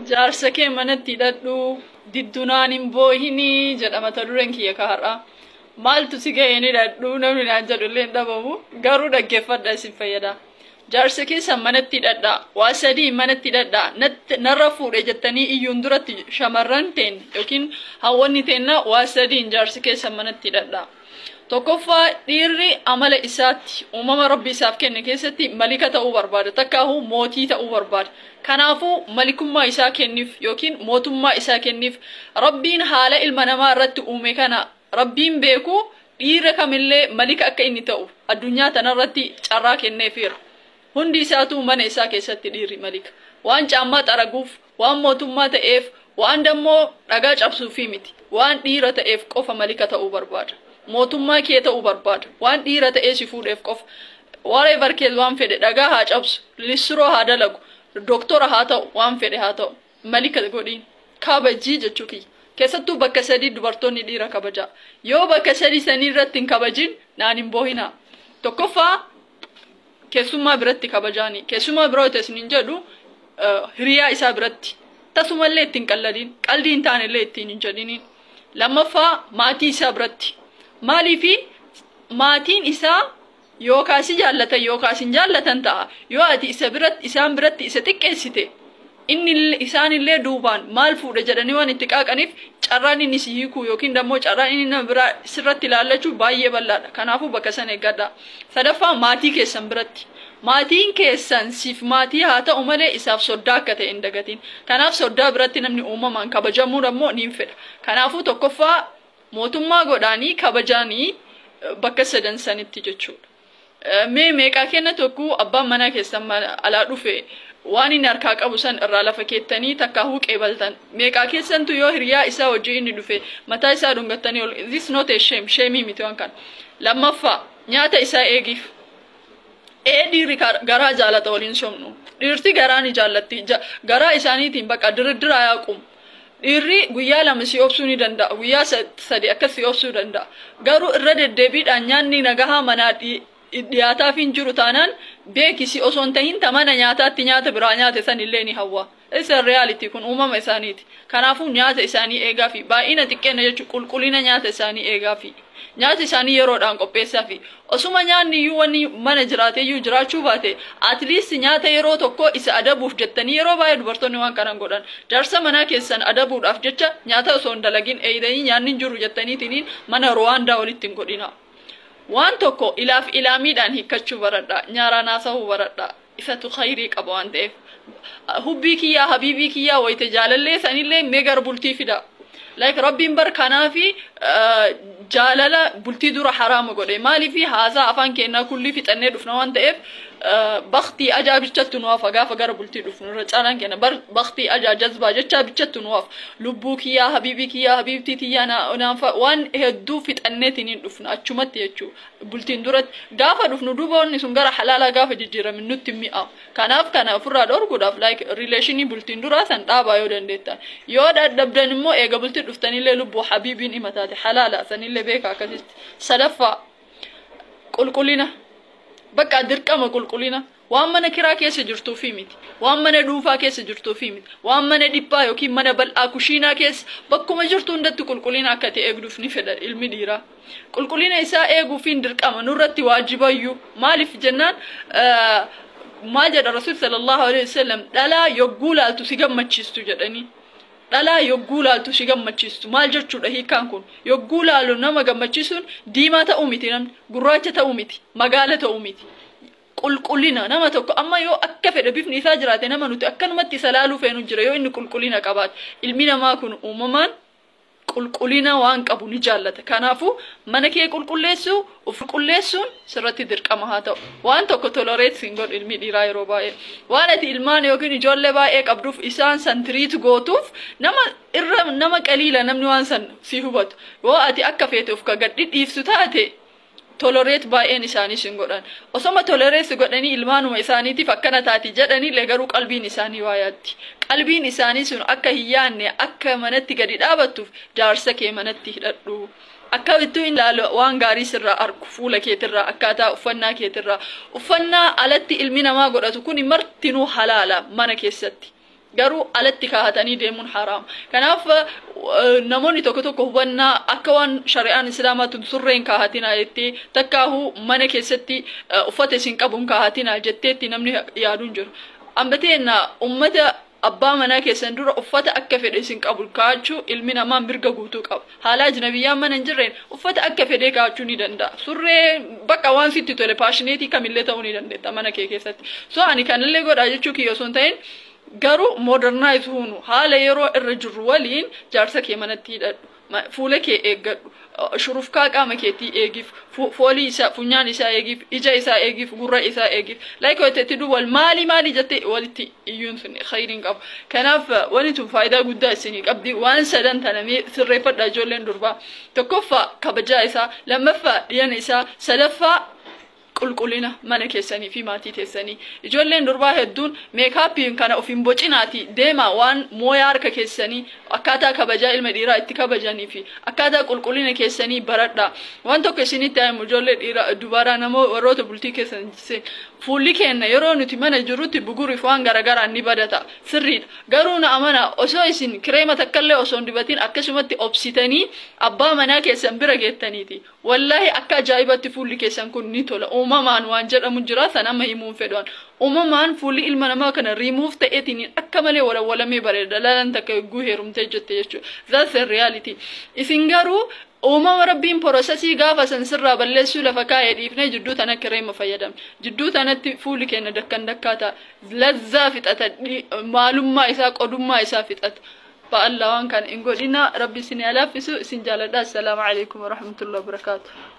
Jaarsakee manatti hidhadhu diddunaan hin boohini jedhama ta dureen kiyya kahar'a. Maaltu si ga'een hidhadhu namni naan jedhullee hin dhabamu garuu dhaggeeffadha isin fayyada. Jaarsakee san manatti hidhadha waa sadii manatti hidhadha narra fuudhe jettanii iyyuun duratti shamarran teen yookiin hawwanni teenna waa sadiin jaarsakee san manatti hidhadha. Tokkoffaa dhiirri amala isaatti uumama rabbi isaaf kenne keessatti malika ta'uu barbaada takkaahu mootii ta'uu barbaada. Kanaafuu malikummaa isaa kenniif yookiin mootummaa isaa kenniif rabbiin haala ilma namaa irratti uume kana rabbiin beeku dhiira kamillee malika akka inni ta'u addunyaa tanarratti carraa kenneefira. Hundi isaatu mana isaa keessatti dhiirri malika. Waan caammaa xaraguuf, waan mootummaa ta'eef, waan dammoo dhagaa cabsuufi miti. Waan dhiira ta'eef qofa malika ta'uu barbaada. Mootummaa kee ta'uu barbaada. Waan dhiira ta'ee si fuudheef qofa. Whatever kee waan fedhe dhagaa haa cabsu, lissuroo haa dalagu, doktora haa ta'u, waan fedhe haa ta'u. Malika godhiin kabajii jechuu kiyya. Keessattuu bakka sadii dubartoonni dhiira kabajaa. Yoo bakka sadii sanii irratti hin kabajin naan hin boohina. Tokkoffaa keessummaa biratti kabajaani. Keessummaa biroo hin jedhu hiriyaa isaa biratti. Tasumallee ittiin qalladin, qaldii hin taanellee ittiin hin jedhiniin. Lammaffaa maatii isaa biratti. Maaliifi maatiin isaa yookaas jaallatan yookaas hin jaallatan ta'a. Yoo ati isaan biratti isa xiqqeessite inni isaanillee duubaan maal fuudhe jedhanii waan itti qaaqaniif carraan inni si hiikuu yookiin dammoo carraan inni nama biraa sirratti ilaallachuu baay'ee bal'aadha. Kanaafuu bakka sana eeggadha. Sadaffaa maatii keessan biratti. Maatiin keessan siif maatii haa ta'u malee isaaf soddaa akka ta'e hin dagatiin. Kanaaf soddaa biratti namni uumamaan kabajamuu dammoo niin fedha. Kanaafuu tokkoffaa mootummaa godhaanii kabajaanii bakka sadan sanitti jechuudha. Meeqaa kenna tokko abbaan manaa keessan alaa dhufe waan inni harkaa qabu san irraa lafa keettanii takka huuqee baltan. Meeqaa keessantu yoo hiriyaa isaa hojii inni dhufe mataa isaa dhungattanii ol this not a shame shamey miti waan kana. Lammaffaa nyaata isaa eegiif. Dhiirri garaa jaalata waliin somnu. Dhiirti garaa ni jaallatti. Garaa isaaniitiin bakka diriiraa yaaqumu. Dhiirri guyyaa lama si obsuu ni danda'a. Guyyaa sadi akkas si obsuu danda'a. Garuu irra deddeebiidhaan nyaanni nagahaa manaa dhiyaataaf hin jiru taanaan beekisi osoo hin tahin tamana nyaataatti nyaata biraa nyaate sanillee ni hawwa. Isa reality kun uumama isaaniiti. Kanaafuu nyaata isaanii eegaafi baay'ina xiqqeena jechuun qulqullina nyaata isaanii eegaafi. Nyaata isaanii yeroodhaan qopheessaafi. Osuma nyaanni iyyuu wanni mana jiraate iyyuu jiraachuu baate at least nyaata yeroo tokko isa adabuuf jettanii yeroo baay'ee dubartoonni waan kanan godhan. Jaarsa manaa keessan adabuudhaaf jecha nyaata osoo hin dalagin eeyidanii nyaanni hin jiru jettaniitiin mana Ruwaandaa walitti hin godhina. Waan tokko ilaaf ilaamiidhaan hiikkachuu baradha. Nyaaraan haasa'uu baradha. Isatu khayrii qaba waan ta'eef. Hubbii kiyyaa habiibii kiyyaa wayite jaalallee sanillee meegar bultii fida. Like Rabbiin bar kanaafi jaalala bultii dura haraama godhe. Maaliifi haasaa afaan kennaa kulli fixannee dhufna waan ta'eef baktii ajaa bichatti nuwaaf gaafa gara bultii dhufnu irra caalaan kenna. Bar baktii ajaa jazbaa jecha bichatti nuwaaf lubbuu kiyyaa habiibii kiyyaa habiibtii tiyyaa naanfa waan hedduu fixanneetiin hin dhufna achumatti jechuu bultiin duratti gaafa dhufnu duuba wanni sun gara halaalaa gaafa jijjiiramin nutti mi'aawu. Kanaaf kana ofirraa dhorkuudhaaf like relationii bultiin duraa san dhaabaa yoo dandeettan. Yoo dadhabdan immoo eega bultii dhuftanillee lubbuu habiibiin himataate halaala sanillee beeka akkasitti. Sadaffaa qulqullina. Bakka dirqama qulqullina. Waan mana kiraa keessa jirtuufi miti. Waan mana dhuunfaa keessa jirtuufi miti. Waan mana dhiphaa yookiin mana bal'aa kushiinaa keessa bakkuma jirtu hundatti qulqullina akka ta'e eegduuf ni fedha ilmi dhiiraa. Qulqullina isaa eeguufiin dirqama nurratti waajibayyuu. Maaliif jennaan maal jedha Rasuul sallallahu alaihi wasallam dhalaa yogguu laaltu si gammachiistu jedhanii. Dhalaa yogguu laaltu si gammachiistu maal jechuudha hiikaan kun yogguu laalu nama gammachiisuun diimaa ta'uu miti namni gurraacha ta'uu miti magaala ta'uu miti qulqullina nama tokko amma yoo akka fedhe bifni isaa jiraate nama nuti akkanumatti isa laaluu feenu jira yoo inni qulqullina qabaate ilmi namaa kun uumamaan qulqullina waan qabu ni jaallata. Kanaafuu mana kee qulqulleessuu of qulqulleessuun sirratti dirqama haa ta'u. Waan tokko tolereet hin godhu ilmi dhiiraa yeroo baay'ee. Waan ati ilmaan yookiin ijoollee baay'ee qabduuf isaan san tiriit gootuuf nama qaliila namni waan san si hubatu. Yoo ati akka feete of gadhiiftu taate tolereet baay'een isaanii hin godhan. Osoma tolereet godhanii ilmaanuma isaaniitiif akkana taati jedhanii garuu qalbiin isaanii waa yaatti. Qalbiin isaanii sun akka hin yaanne akka manatti gadi dhaabattuuf jaarsa kee manatti hidhadhu. Akka bittuu hin laalu waan gaarii sirraa argu fuula keetirraa akkaataa uffannaa keetirraa. Uffannaa alatti ilmi namaa godhatu kun martinuu halaala mana keessatti. garuu alatti kaahatanii deemuun haraam. Kanaaf namoonni tokko tokko hubannaa akka waan shari'aan islaamaa tun surreen kaahatinaa jettee takkaahu mana keessatti uffata isin qabuun kaahatinaa jetteetti namni yaaduun jiru. Ambateena ummata abbaa manaa keessan dura uffata akka fedhe isin qabu kaachuu ilmi namaa mirga guutuu qaba. Haala ajnabiyyaan mana hin jirreen uffata akka fedhe kaachuu ni danda'a. Surree bakka waan sitti tole paashineetii kamillee ta'uu ni dandeetta mana kee keessatti. So ani kanallee godhaa jechuu kiyya osoo hin ta'in garuu modernize huunu haala yeroo irra jirru waliin jaarsa kee manatti hidhadhu. Fuula kee eeggadhu. Shurufkaa qaama keetii eegif. Foolii isaa funyaan isaa eegif. Ija isaa eegif. Gurra isaa eegif. Like walitti duwwal maali jettee walitti iyyuun sun khayriin qabu. Kanaaf wanti tun faayidaa guddaa isinii qabdi. Waan sadan tanamee sirreeffadha ijoolleen durbaa. Tokkoffaa kabajaa isaa, lammaffaa dhiyana isaa, sadaffaa qulqullina mana keessanii fi maatii teessanii. Ijoolleen durbaa hedduun meekaapiin kana ofiin bocinaati deema waan mooyaa harka keessanii akkaataa kabajaa ilma dhiiraa itti kabajanii fi akkaataa qulqullina keessanii baradha. Waan tokko isinitti himu ijoollee dhiiraa dubaraa namoo warroota bultii keessan fuulli kenna yeroo nuti mana jirutti buguriif waan garagaraan ni badata sirriidha. Garuu na amana osoo isin kireema takkallee osoo dibatiin akkasumatti obsitanii abbaa manaa keessan bira geettaniiti. Wallahi akka ajaa'ibatti fuulli keessan kun ni tola. Uumamaan waan jedhamu jira san amma himuun fedhan. Uumamaan fuulli ilma namaa kana remove ta'eetiin akka malee walawwalamee bareeda lalan takka guu heerumtee jette jechuudha. That's the reality. Isin garuu uumama rabbiin processii gaafa san sirraa balleessuu lafa kaa'ee dhiifnee jidduu tana kireema fayyadamne. Jidduu tanatti fuulli keenya dakkaata lazzaa fixata maalummaa isaa qodummaa isaa fixata. Ba'alla waan kana hin godhina rabbi isin alaafisu isin jaaladha. Assalaamu alaykum wa rahmatullahi wa barakatuh.